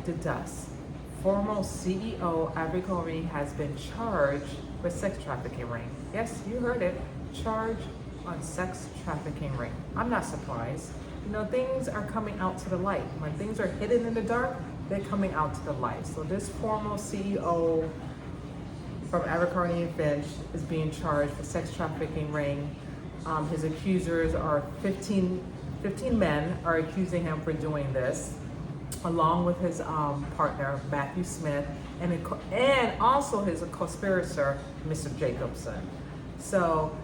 to dust. Former CEO Abercrombie has been charged with sex trafficking ring. Yes, you heard it. Charged on sex trafficking ring. I'm not surprised. You know, things are coming out to the light. When things are hidden in the dark, they're coming out to the light. So this former CEO from Abercrombie and Fitch is being charged with sex trafficking ring. His accusers are 15 men are accusing him for doing this, along with his partner, Matthew Smith, and also his co-conspirator, Mr. Jacobson. So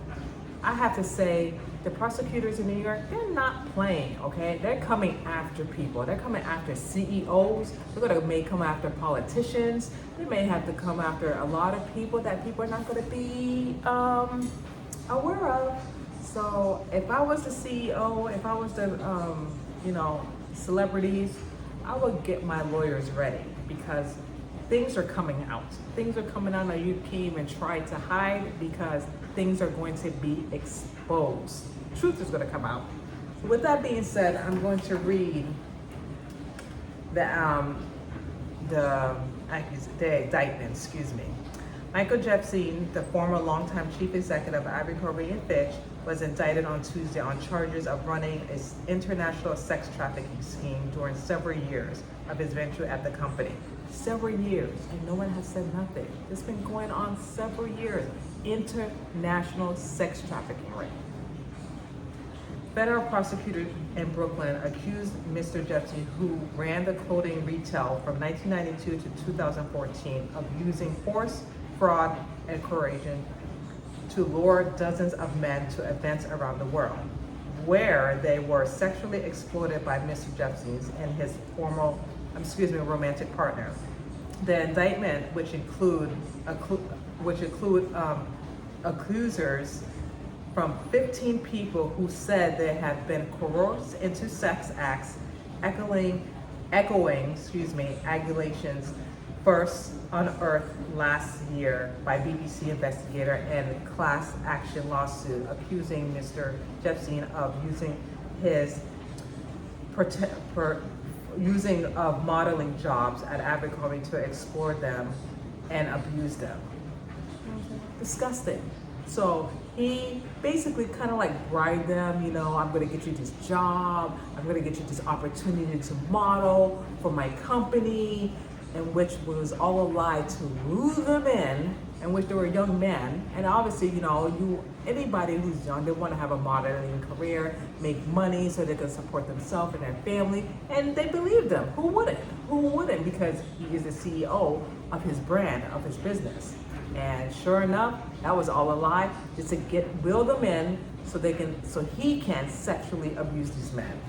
I have to say, the prosecutors in New York, they're not playing, okay? They're coming after people. They're coming after CEOs. They're may come after politicians. They may have to come after a lot of people that people are not gonna be aware of. So if I was the CEO, if I was the, celebrities, I would get my lawyers ready because things are coming out. Things are coming out that you can't even try to hide because things are going to be exposed. Truth is going to come out. So with that being said, I'm going to read the indictment, Michael Jeffries, the former longtime chief executive of Abercrombie and Fitch, was indicted on Tuesday on charges of running an international sex trafficking scheme during several years of his venture at the company. Several years, and no one has said nothing. It's been going on several years. International sex trafficking ring. Federal prosecutors in Brooklyn accused Mr. Jeffries, who ran the clothing retail from 1992 to 2014, of using force, fraud, and coercion to lure dozens of men to events around the world, where they were sexually exploited by Mr. Jeffries and his romantic partner. The indictment, which include accusers from 15 people who said they had been coerced into sex acts, echoing allegations first unearthed last year by BBC investigator and class action lawsuit accusing Mr. Jeffries of using modeling jobs at Abercrombie to exploit them and abuse them. Disgusting. So he basically kind of like bribed them, I'm going to get you this job, I'm going to get you this opportunity to model for my company, and which was all a lie to lure them in, and which they were young men. And obviously, anybody who's young, they want to have a modeling career, make money so they can support themselves and their family, and they believed them. Who wouldn't? Who wouldn't? Because he is the CEO of his brand, of his business. And sure enough, that was all a lie, just to wheel them in so he can sexually abuse these men.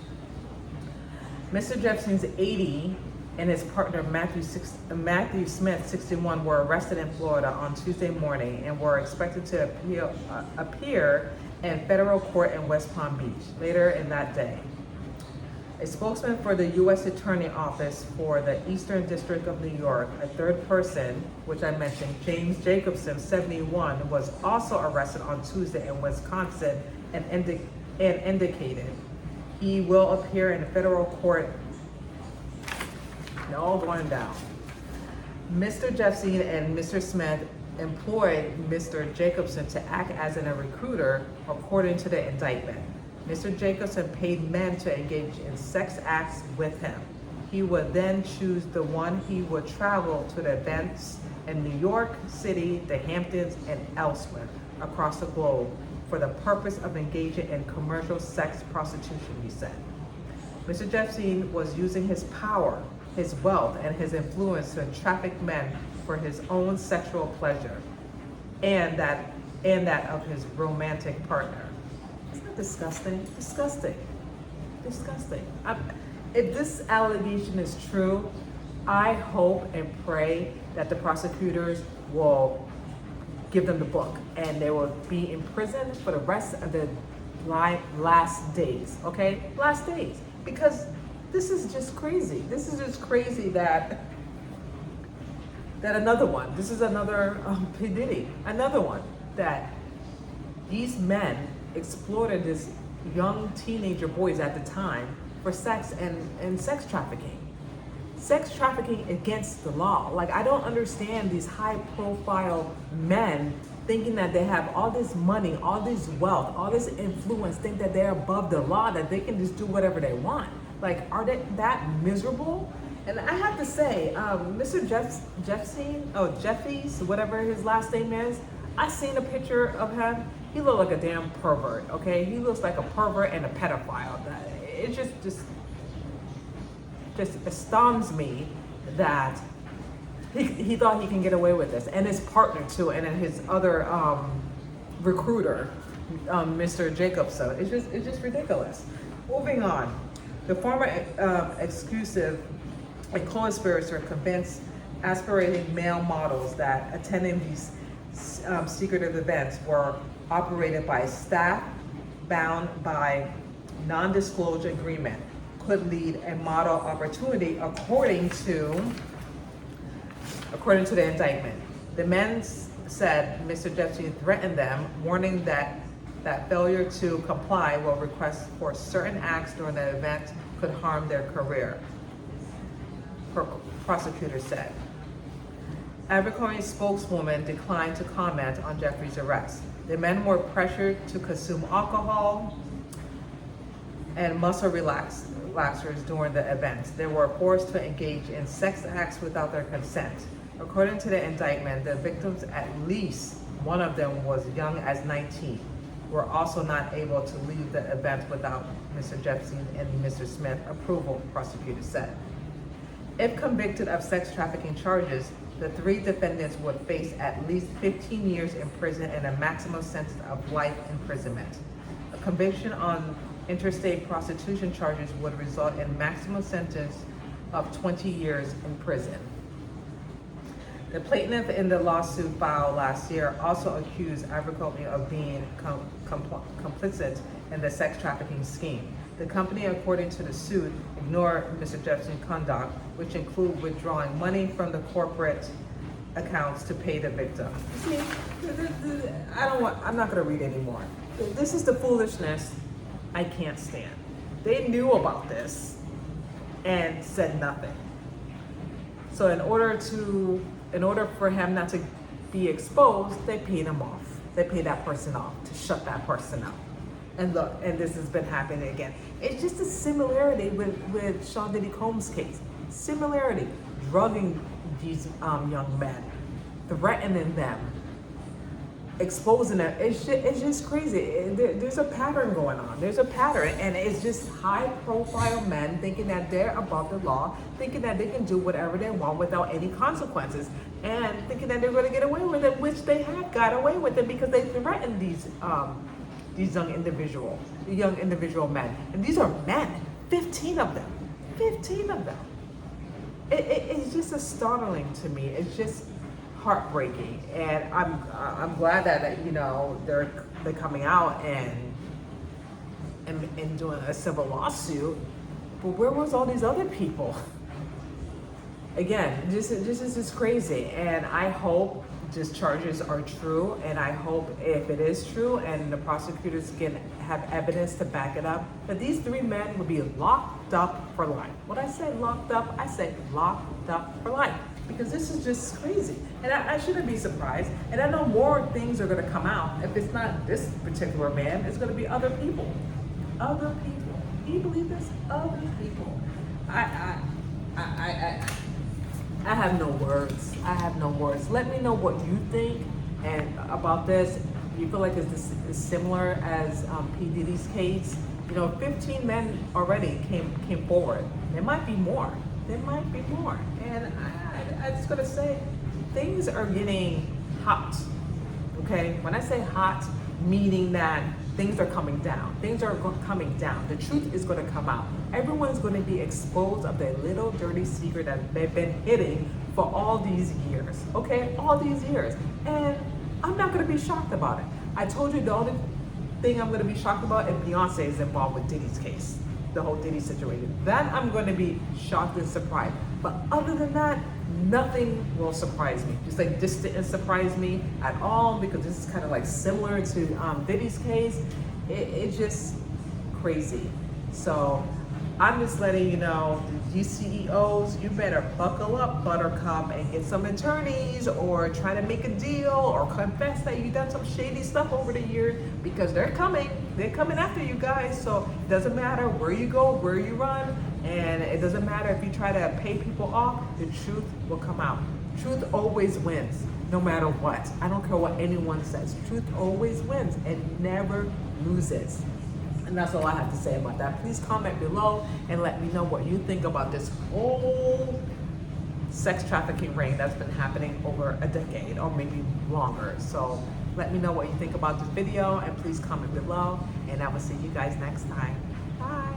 Mr. Jeffries, 80, and his partner Matthew Smith, 61, were arrested in Florida on Tuesday morning and were expected to appear in federal court in West Palm Beach later in that day. A spokesman for the U.S. Attorney Office for the Eastern District of New York, a third person, which I mentioned, James Jacobson, 71, was also arrested on Tuesday in Wisconsin and indicated he will appear in a federal court. They're all going down. Mr. Jeffries and Mr. Smith employed Mr. Jacobson to act as a recruiter, according to the indictment. Mr. Jacobson paid men to engage in sex acts with him. He would then choose the one he would travel to the events in New York City, the Hamptons, and elsewhere across the globe for the purpose of engaging in commercial sex prostitution, he said. Mr. Jeffries was using his power, his wealth, and his influence to traffic men for his own sexual pleasure and that of his romantic partner. Isn't that disgusting? Disgusting. If this allegation is true, I hope and pray that the prosecutors will give them the book and they will be in prison for the rest of the last days, okay? Last days. Because this is just crazy. This is just crazy that another one, this is another P. Diddy, another one, that these men exploited this young teenager boys at the time for sex and sex trafficking. sex trafficking against the law. Like, I don't understand these high profile men thinking that they have all this money, all this wealth, all this influence, think that they're above the law, that they can just do whatever they want. Like, are they that miserable? And I have to say, Mr. Jeffries, whatever his last name is, I seen a picture of him. He looked like a damn pervert, okay? He looks like a pervert and a pedophile. It just astounds me that he thought he can get away with this, and his partner too, and then his other recruiter, Mr. Jacobson. It's just ridiculous. Moving on, the former exclusive and co-conspirator convinced aspirating male models that attending these secretive events were operated by staff bound by non-disclosure agreement could lead a model opportunity according to the indictment. The men said Mr. Jeffries threatened them, warning that failure to comply will request for certain acts during the event could harm their career, prosecutors said. Abercrombie's spokeswoman declined to comment on Jeffries' arrest. The men were pressured to consume alcohol and muscle relaxers during the events. They were forced to engage in sex acts without their consent. According to the indictment, the victims, at least one of them was young as 19, were also not able to leave the event without Mr. Jefferson and Mr. Smith approval, prosecutors said. If convicted of sex trafficking charges, the three defendants would face at least 15 years in prison and a maximum sentence of life imprisonment. A conviction on interstate prostitution charges would result in maximum sentence of 20 years in prison. The plaintiff in the lawsuit filed last year also accused Abercrombie of being complicit in the sex trafficking scheme. The company, according to the suit, ignored Mr. Jefferson's conduct, which include withdrawing money from the corporate accounts to pay the victim. See, I'm not gonna read anymore. This is the foolishness I can't stand. They knew about this and said nothing. So in order for him not to be exposed, they paid him off. They paid that person off to shut that person up. And look, and this has been happening again. It's just a similarity with Sean Diddy Combs' case. Similarity, drugging these young men, threatening them, exposing them. It's just crazy. There's a pattern going on. There's a pattern, and it's just high-profile men thinking that they're above the law, thinking that they can do whatever they want without any consequences, and thinking that they're going to get away with it, which they have got away with it because they threatened these young individual men. And these are men, 15 of them. 15 of them. It's just astounding to me. It's just heartbreaking. And I'm glad that they're coming out and doing a civil lawsuit. But where was all these other people? Again, this is just crazy. And I hope these charges are true, and I hope if it is true and the prosecutors can have evidence to back it up, that these three men will be locked up for life. When I say locked up, I say locked up for life, because this is just crazy. And I shouldn't be surprised, and I know more things are gonna come out. If it's not this particular man, it's gonna be other people. Other people. Can you believe this? Other people. I have no words. I have no words. Let me know what you think and about this. You feel like it's similar as P. Diddy's case? 15 men already came forward. There might be more. There might be more. And I just gotta say, things are getting hot. Okay? When I say hot, meaning that things are coming down. Things are coming down. The truth is going to come out. Everyone's going to be exposed of their little dirty secret that they've been hiding for all these years. Okay? All these years. And I'm not going to be shocked about it. I told you the only thing I'm going to be shocked about is Beyonce is involved with Diddy's case. The whole Diddy situation. That I'm going to be shocked and surprised. But other than that, nothing will surprise me. Just like this didn't surprise me at all, because this is kind of like similar to Diddy's case. It's just crazy. So I'm just letting you know, you CEOs, you better buckle up, Buttercup, and get some attorneys, or try to make a deal, or confess that you done some shady stuff over the years, because they're coming after you guys. So it doesn't matter where you go, where you run, and it doesn't matter if you try to pay people off, the truth will come out. Truth always wins, no matter what. I don't care what anyone says. Truth always wins and never loses. And that's all I have to say about that. Please comment below and let me know what you think about this whole sex trafficking ring that's been happening over a decade or maybe longer. So let me know what you think about this video, and please comment below, and I will see you guys next time. Bye.